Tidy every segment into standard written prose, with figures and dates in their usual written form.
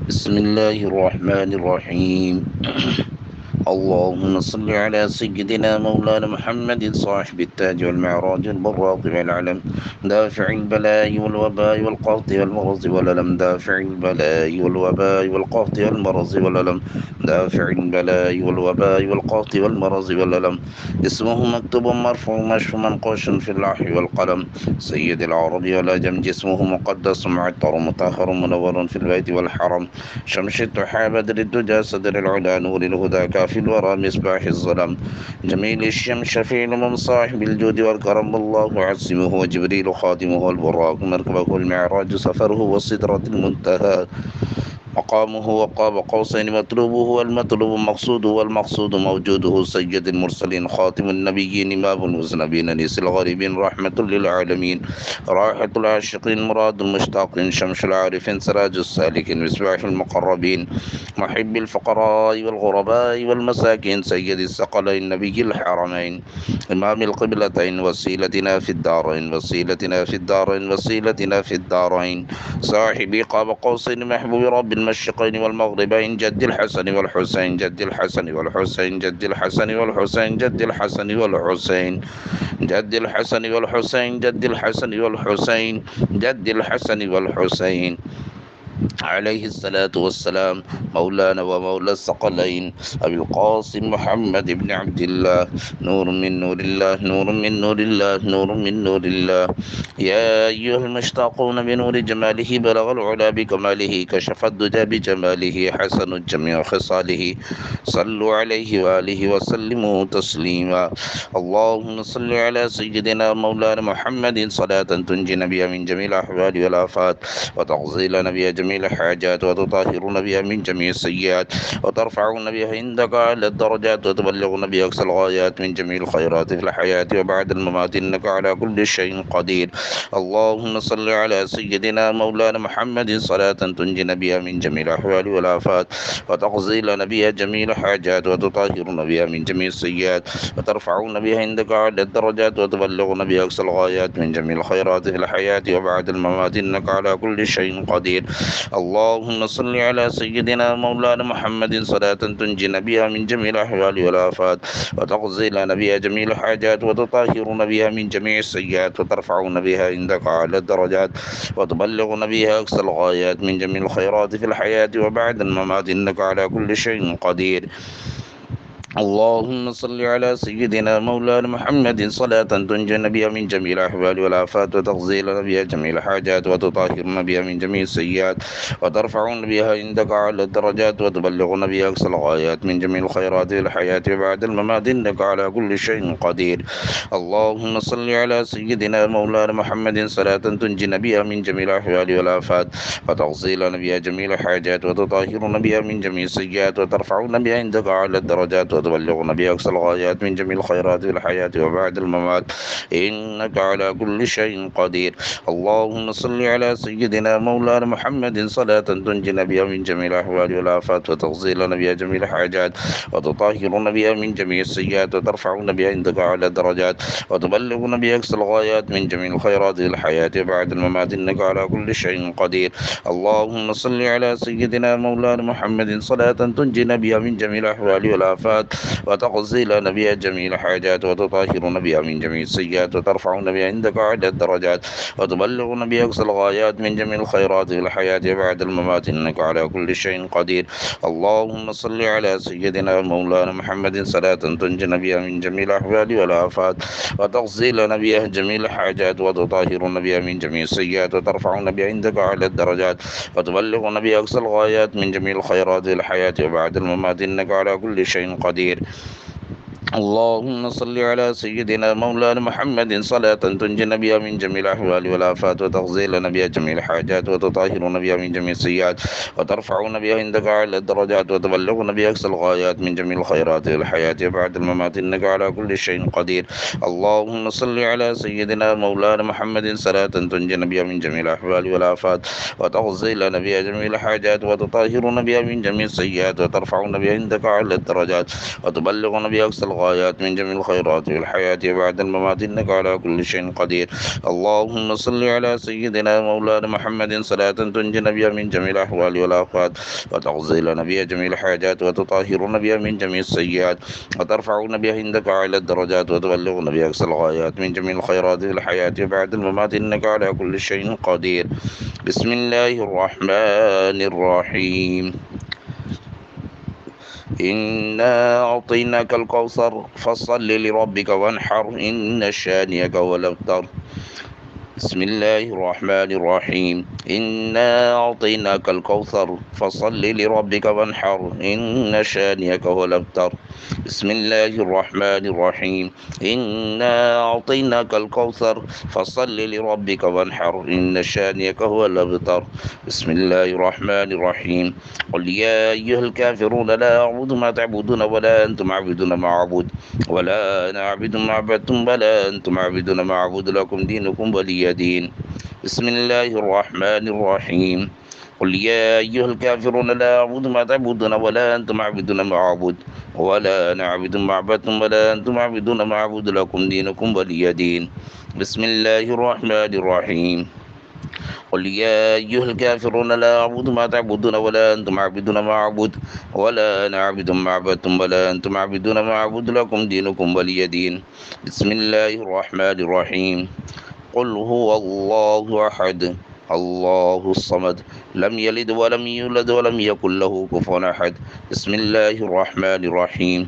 بسم الله الرحمن الرحيم. اللهم صل على سيدنا مولانا محمد صاحب التاج والمعراج البراق والعلم، دافع البلاء والوباء والقهط والمرض والألم، دافع البلاء والوباء والقهط والمرض والألم، دافع البلاء والوباء والقهط والمرض والألم. اسمه مكتوب مرفوع مشفوع منقوش في اللوح والقلم، سيد العرب والأجم. جسمه مقدس معطر مطهر منور في البيت والحرم، شمس الضحى بدر الدجى صدر العلا نور الهدى كافي الورى مصباح الظلم، جميل الشمس شفيع من صاحب الجود والكرم، الله عصمه وجبريل خادمه البراق مركبه المعراج سفره والسدرة المنتهى، مقامه وقاب قوسين مطلوبه والمطلوب مقصوده والمقصود موجوده، سيد المرسلين خاتم النبيين إمام المذنبين أنيس الغريبين رحمة للعالمين، راحة العاشقين مراد المشتاقين، شمس العارفين سراج السالكين مصباح المقربين، محب الفقراء والغرباء والمساكين، سيد الثقلين نبي الحرمين إمام القبلتين، وسيلتنا في الدارين وسيلتنا في الدارين وسيلتنا في الدارين، صاحبي قاب قوسين محبوب رب المشرقين والمغربين، جد الحسن والحسين جد الحسن والحسين جد الحسن والحسين جد الحسن والحسين جد الحسن والحسين جد الحسن والحسين جد الحسن والحسين عليه الصلاة والسلام، مولانا ومولى الثقلين أبي القاسم محمد بن عبد الله، نور من نور الله نور من نور الله نور من نور الله. يا أيها المشتاقون بنور جماله بلغ العلا بكماله، كشف الدجى بجماله حسن جميع خصاله، صلوا عليه وآله وسلموا تسليما. اللهم صل على سيدنا مولانا محمد صلاة تنجينا بها من جميع الأحوال والآفات، وتغزي لنا بها جميع الحاجات، وتطهرنا بها من جميع السيئات، وترفعنا بها عندك على الدرجات، وتبلغنا بها أقصى الغايات من جميع الخيرات في الحياة وبعد الممات، إنك على كل شيء قدير. اللهم صل على سيدنا مولانا محمد صلاة تنجينا بها من جميع الأحوال والآفات، وتغزي لنا بها جميع الحاجات، وتطهرنا بها من جميع السيئات، وترفعنا بها عندك على الدرجات، وتبلغنا بها أقصى الغايات من جميع الخيرات في الحياة وبعد الممات، إنك على كل شيء قدير. اللهم صل على سيدنا مولانا محمد صلاة تنجينا بها من جميع الأحوال والآفات، وتقضي لنا بها جميع الحاجات، وتطهرنا بها من جميع السيئات، وترفعنا بها عندك على الدرجات، وتبلغنا بها أقصى الغايات من جميع الخيرات في الحياة وبعد الممات، إنك على كل شيء قدير. اللهم صل على سيدنا مولانا محمد صلاة تنجينا بها من جميع الأحوال والآفات، وتغزي لنا بها جميع الحاجات، وتطهرنا بها من جميع السيئات، وترفعنا بها عندك على الدرجات، وتبلغنا بها أقصى الغايات من جميع الخيرات في الحياة وبعد الممات، إنك على كل شيء قدير. اللهم صل على سيدنا مولانا محمد صلاة تنجينا بها من جميع الأحوال والآفات، وتغزي لنا بها جميع الحاجات، وتطهرنا بها من جميع السيئات، وترفعنا بها عندك على الدرجات، وتبلغنا بها أقصى الغايات من جميع الخيرات في الحياة وبعد الممات، إنك على كل شيء قدير. اللهم صل على سيدنا مولانا محمد صلاة تنجينا بها من جميع الأحوال والآفات، وتغزي لنا بها جميع الحاجات، وتطهرنا بها من جميع السيئات، وترفعنا بها عندك على الدرجات، وتبلغنا بها أقصى الغايات من جميع الخيرات في الحياة وبعد الممات، إنك على كل شيء قدير. اللهم صل على سيدنا مولانا محمد صلاة تنجينا بها من جميع الأحوال والآفات، وتقضي لنا بها جميع الحاجات، وتطهرنا بها من جميع السيئات، وترفعنا بها عندك أعلى الدرجات، وتبلغنا بها أقصى الغايات من جميع الخيرات في الحياة بعد الممات، إنك على كل شيء قدير. اللهم صل على سيدنا مولانا محمد صلاة تنجينا بها من جميع الأحوال والآفات، وتقضي لنا بها جميع الحاجات، وتطهرنا بها من جميع السيئات، وترفعنا بها عندك أعلى الدرجات، وتبلغنا بها أقصى الغايات من جميع الخيرات في الحياة وبعد الممات، إنك على كل شيء قدير. اللهم صل على سيدنا مولانا محمد صلاة تنجينا بها من جميع الأحوال والآفات، وتغزي لنا بها جميع الحاجات، وتطهرنا بها من جميع السيئات، وترفعنا بها عندك أعلى الدرجات، وتبلغنا بها أقصى الغايات من جميع الخيرات في الحياة بعد الممات، إنك على كل شيء قدير. اللهم صل على سيدنا مولانا محمد صلاة تنجينا بها من جميع الأحوال والآفات، وتغزي لنا بها جميع الحاجات، وتطهرنا بها من جميع السيئات، وترفعنا بها عندك أعلى الدرجات، وتبلغنا بها أقصى الغايات من جميع الخيرات في الحياة وبعد الممات إنك على كل شيء قدير. اللهم صل على سيدنا مولانا محمد صلاة تنجينا بها من جميع الأحوال والآفات وتغزي لنا بها جميع الحاجات وتطهرنا بها من جميع السيئات وترفعنا بها عندك أعلى الدرجات وتبلغنا بها أقصى الغايات من جميع الخيرات في الحياة وبعد الممات إنك على كل شيء قدير. بسم الله الرحمن الرحيم. إنا أعطيناك الكوثر فصل لربك وانحر إن شانئك هو الأبتر. بسم الله الرحمن الرحيم. إنا أعطيناك الكوثر فصل لربك وانحر إن شانئك هو الأبتر. بسم الله الرحمن الرحيم. إنا أعطيناك الكوثر فصل لربك وانحر إن شانئك هو الأبتر. بسم الله الرحمن الرحيم. قل يا أيها الكافرون لا أعبد ما تعبدون ولا أنتم عابدون ما أعبد ولا أنا عابد ما عبدتم ولا أنتم عابدون ما أعبد لكم دينكم ولي دين. بسم الله الرحمن الرحيم. قل يا أيها الكافرون لا أعبد ما تعبدون ولا أنتم عابدون ما أعبد ولا أنا عابد ما عبدتم ولا أنتم عابدون ما أعبد لكم دينكم ولي دين. بسم الله الرحمن الرحيم. قل يا أيها الكافرون لا أعبد ما تعبدون ولا أنتم عابدون ما أعبد ولا أنا عابد ما عبدتم ولا أنتم عابدون ما أعبد لكم دينكم ولي دين. بسم الله الرحمن الرحيم. قل هو الله أحد الله الصمد لم يلد ولم يولد ولم يكن له كفوا أحد. بسم الله الرحمن الرحيم.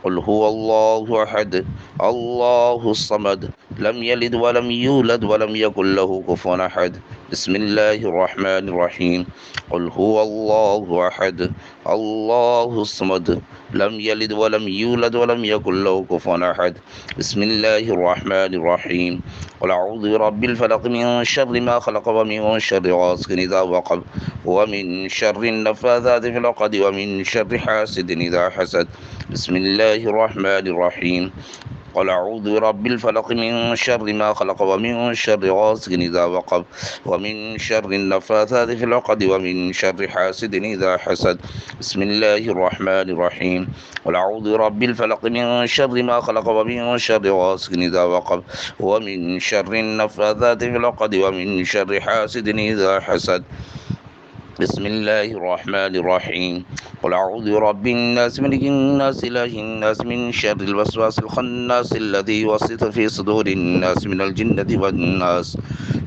قل هو الله أحد الله الصمد لم يلد ولم يولد ولم يكن له كفوا أحد. بسم الله الرحمن الرحيم. قل هو الله أحد الله الصمد لم يلد ولم يولد ولم يكن له كفوا أحد. بسم الله الرحمن الرحيم. قل أعوذ برب الفلق من شر ما خلق ومن شر غاسق إذا وقب ومن شر النفاثات في العقد ومن شر حاسد إذا حسد. بسم الله الرحمن الرحيم. قل أعوذ برب الفلق من شر ما خلق ومن شر غاسق إذا وقب ومن شر النفاثات في العقد ومن شر حاسد إذا حسد. بسم الله الرحمن الرحيم. قل أعوذ برب الفلق من شر ما خلق ومن شر غاسق إذا وقب ومن شر النفاثات في العقد ومن شر حاسد إذا حسد. بسم الله الرحمن الرحيم. قل أعوذ برب الناس ملك الناس إله الناس من شر الوسواس الخناس الذي يوسوس في صدور الناس من الجنة والناس.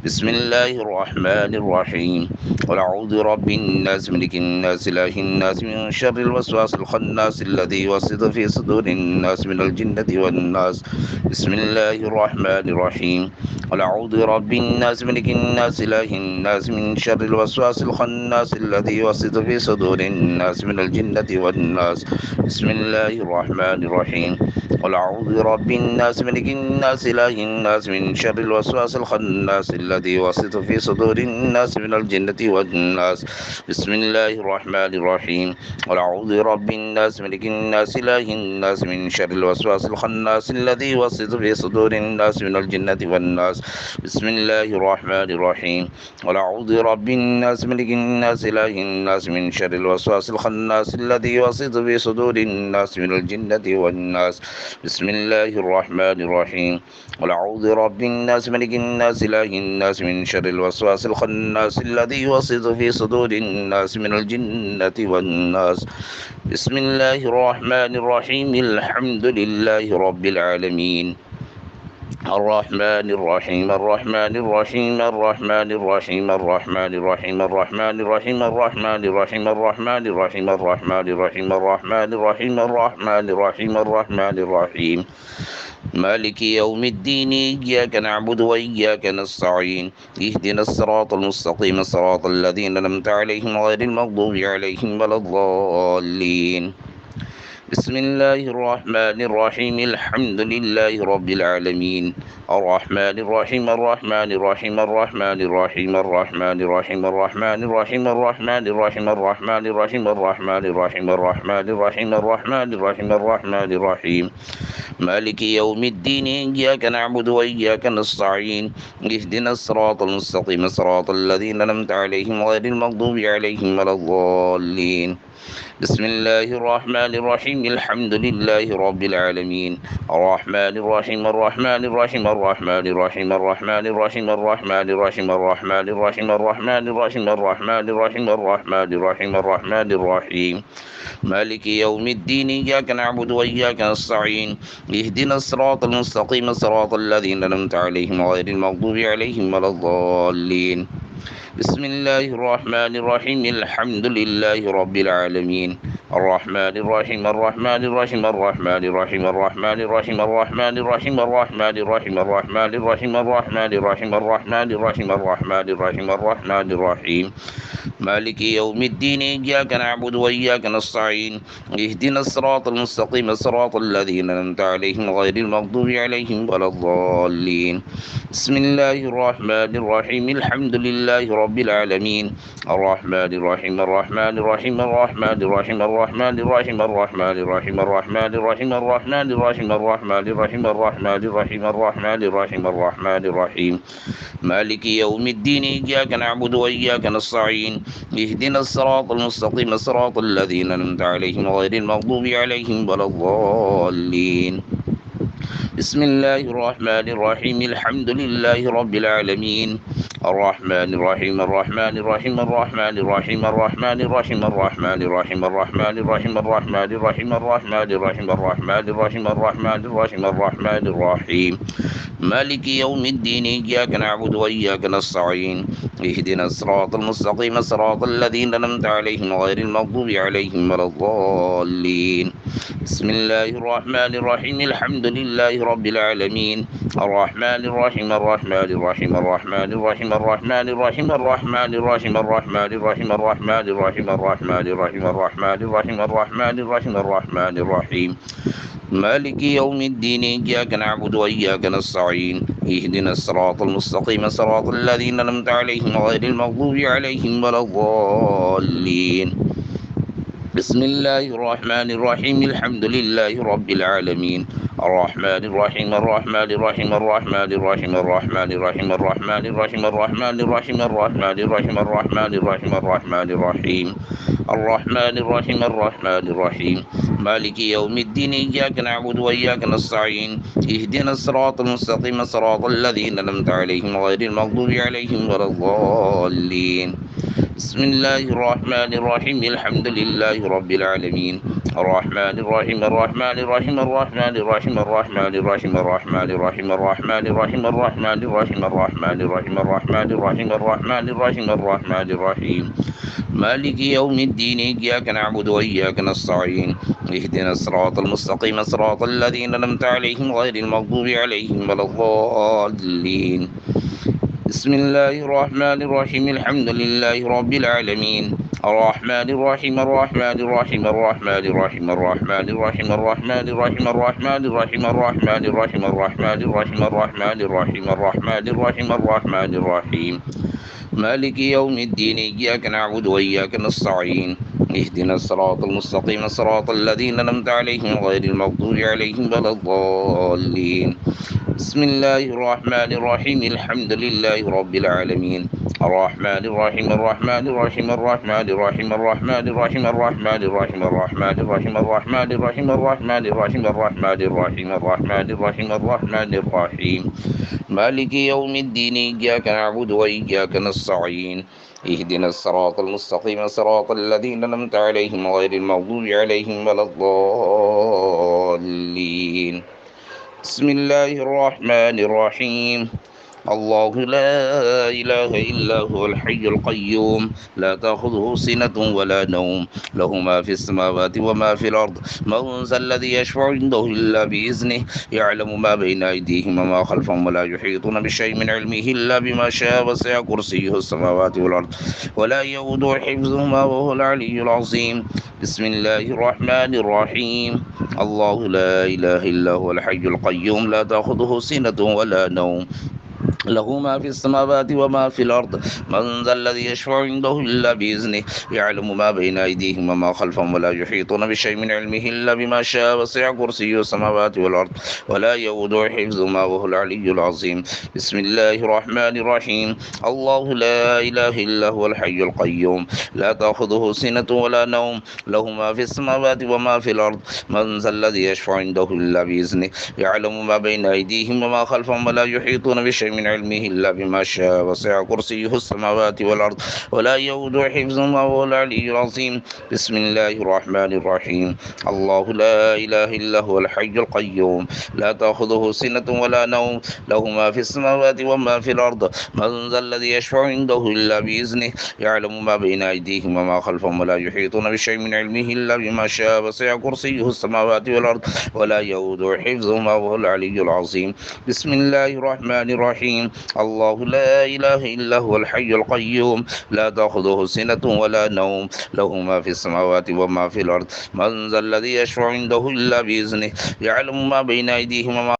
بسم الله الرحمن الرحيم. قل أعوذ برب الناس ملك الناس إله الناس من شر الوسواس الخناس الذي يوسوس في صدور الناس من الجنة والناس. بسم الله الرحمن الرحيم. قل أعوذ برب الناس ملك الناس إله الناس من شر الوسواس الخناس الذي يوسوس في صدور الناس من الجنة والناس. بسم الله الرحمن الرحيم. قل أعوذ برب الناس ملك الناس إله الناس من شر الوسواس الخناس الذي يوسوس في صدور الناس من الجنة والناس. بسم الله الرحمن الرحيم. قل أعوذ برب الناس ملك الناس إله الناس من شر الوسواس الخناس الذي يوسوس في صدور الناس من الجنة والناس. بسم الله الرحمن الرحيم. قل أعوذ برب الناس ملك الناس إله الناس من شر الوسواس الخناس الذي يوسوس في صدور الناس من الجنة والناس. بسم الله الرحمن الرحيم. قل أعوذ برب الناس ملك الناس إله الناس من شر الوسواس الخناس الذي يوسوس في صدور الناس من الجنة والناس. بسم الله الرحمن الرحيم. الحمد لله رب العالمين الرحمن الرحيم الرحمن الرحيم الرحمن الرحيم الرحمن الرحيم الرحمن الرحيم الرحمن الرحيم الرحمن الرحيم الرحمن الرحيم الرحمن الرحيم الرحمن الرحيم الرحمن الرحيم مالك يوم الدين إياك نعبد وإياك نستعين اهدنا الصراط المستقيم صراط الذين أنعمت عليهم غير المغضوب عليهم ولا الضالين. بسم الله الرحمن الرحيم. الحمد لله رب العالمين الرحمن الرحيم الرحمن الرحيم الرحمن الرحيم الرحمن الرحيم الرحمن الرحيم الرحمن الرحيم الرحمن الرحيم الرحمن الرحيم الرحمن الرحيم الرحمن الرحيم الرحمن الرحيم مالك يوم الدين إياك نعبد وإياك نستعين اهدنا الصراط المستقيم صراط الذين أنعمت عليهم غير المغضوب عليهم ولا الضالين. بسم الله الرحمن الرحيم الحمد لله رب العالمين الرحمن الرحيم الرحمن الرحيم الرحمن الرحيم الرحمن الرحيم الرحمن الرحيم الرحمن الرحيم الرحمن الرحيم الرحمن الرحيم الرحمن الرحيم الرحمن الرحيم مالك يوم الدين إياك نعبد وإياك نستعين اهدنا الصراط المستقيم صراط الذين أنعمت عليهم غير المغضوب عليهم ولا الضالين بسم الله الرحمن الرحيم الحمد لله رب العالمين الرحمن الرحيم الرحمن الرحيم الرحمن الرحيم الرحمن الرحيم الرحمن الرحيم الرحمن الرحيم الرحمن الرحيم الرحمن الرحيم الرحمن الرحيم الرحمن الرحيم الرحمن الرحيم مالك يوم الدين إياك نعبد وإياك نستعين اهدنا الصراط المستقيم صراط الذين أنعمت عليهم غير المغضوب عليهم ولا الضالين بسم الله الرحمن الرحيم الحمد لله رب العالمين الرحمن الرحيم الرحمن الرحيم الرحمن الرحيم الرحمن الرحيم الرحمن الرحيم الرحمن الرحيم الرحمن الرحيم الرحمن الرحيم الرحمن الرحيم الرحمن الرحيم الرحمن الرحيم مالك يوم الدين إياك نعبد وإياك نستعين اهدنا الصراط المستقيم صراط الذين أنعمت عليهم غير المغضوب عليهم ولا الضالين بسم الله الرحمن الرحيم الحمد لله رب العالمين الرحمن الرحيم الرحمن الرحيم الرحمن الرحيم الرحمن الرحيم الرحمن الرحيم الرحمن الرحيم الرحمن الرحيم الرحمن الرحيم الرحمن الرحيم الرحمن الرحيم الرحمن الرحيم مالك يوم الدين إياك نعبد وإياك نستعين اهدنا الصراط المستقيم صراط الذين أنعمت عليهم غير المغضوب عليهم ولا الضالين بسم الله الرحمن الرحيم الحمد لله رب العالمين الرحمن الرحيم الرحمن الرحيم الرحمن الرحيم الرحمن الرحيم الرحمن الرحيم الرحمن الرحيم الرحمن الرحيم الرحمن الرحيم الرحمن الرحيم الرحمن الرحيم الرحمن الرحيم مالك يوم الدين إياك نعبد وإياك نستعين اهدنا الصراط المستقيم صراط الذين أنعمت عليهم غير المغضوب عليهم ولا الضالين بسم الله الرحمن الرحيم الحمد لله رب العالمين الرحمن الرحيم الرحمن الرحيم الرحمن الرحيم الرحمن الرحيم الرحمن الرحيم الرحمن الرحيم الرحمن الرحيم الرحمن الرحيم الرحمن الرحيم الرحمن الرحيم الرحمن الرحيم مالك يوم الدين إياك نعبد وإياك نستعين اهدنا الصراط المستقيم صراط الذين أنعمت عليهم غير المغضوب عليهم ولا الضالين بسم الله الرحمن الرحيم الحمد لله رب العالمين الرحمن الرحيم الرحمن الرحيم الرحمن الرحيم الرحمن الرحيم الرحمن الرحيم الرحمن الرحيم الرحمن الرحيم الرحمن الرحيم الرحمن الرحيم الرحمن الرحيم الرحمن الرحيم مالك يوم الدين إياك نعبد وإياك نستعين اهدنا الصراط المستقيم صراط الذين أنعمت عليهم غير المغضوب عليهم ولا الضالين بسم الله الرحمن الرحيم الحمد لله رب العالمين الرحمن الرحيم الرحمن الرحيم الرحمن الرحيم الرحمن الرحيم الرحمن الرحيم الرحمن الرحيم الرحمن الرحيم الرحمن الرحيم الرحمن الرحيم الرحمن الرحيم الرحمن الرحيم مالك يوم الدين إياك نعبد وإياك نستعين اهدنا الصراط المستقيم صراط الذين أنعمت عليهم غير المغضوب عليهم ولا الضالين بسم الله الرحمن الرحيم الحمد لله رب العالمين الرحمن الرحيم الرحمن الرحيم الرحمن الرحيم الرحمن الرحيم الرحمن الرحيم الرحمن الرحيم الرحمن الرحيم الرحمن الرحيم الرحمن الرحيم الرحمن الرحيم الرحمن الرحيم مالك يوم الدين إياك نعبد وإياك نستعين اهدنا الصراط المستقيم صراط الذين أنعمت عليهم غير المغضوب عليهم ولا الضالين بسم الله الرحمن الرحيم الله لا إله إلا هو الحي القيوم لا تأخذه سنة ولا نوم له ما في السماوات وما في الأرض من ذا الذي يشفع عنده إلا بإذنه يعلم ما بين أيديهم وما خلفهم ولا يحيطون بشيء من علمه إلا بما شاء وسع كرسيه السماوات والأرض ولا يؤوده حفظهما وهو العلي العظيم بسم الله الرحمن الرحيم الله لا إله إلا هو الحي القيوم لا تأخذه سنة ولا نوم له ما في السماوات وما في الأرض من ذا الذي يشفع عنده إلا بإذنه يعلم ما بين أيديهم وما خلفهم ولا يحيطون بشيء من علمه إلا بما شاء وسع كرسيه السماوات والأرض ولا يؤوده حفظهما وهو العلي العظيم بسم الله الرحمن الرحيم الله لا إله إلا هو الحي القيوم لا تأخذه سنة ولا نوم له ما في السماوات وما في الأرض من ذا الذي يشفع عنده إلا بإذنه يعلم ما بين أيديهم وما خلفهم ولا يحيطون بشيء من علمه إلا بما شاء وسع كرسيه السماوات والأرض ولا يؤود حفظهما وهو العلي العظيم بسم الله الرحمن الرحيم الله لا إله إلا هو الحي القيوم لا تأخذه سنة ولا نوم له ما في السماوات وما في الأرض من ذا الذي يشفع عنده إلا بإذنه يعلم ما بين أيديهم وما خلفهم ولا يحيطون بشيء من علمه إلا بما شاء وسع كرسيه السماوات والأرض ولا يؤود حفظهما وهو العلي العظيم بسم الله الرحمن الرحيم الله لا إله إلا هو الحي القيوم لا تأخذه سنة ولا نوم له ما في السماوات وما في الأرض من ذا الذي يشفع عنده إلا بإذنه يعلم ما بين أيديهم وما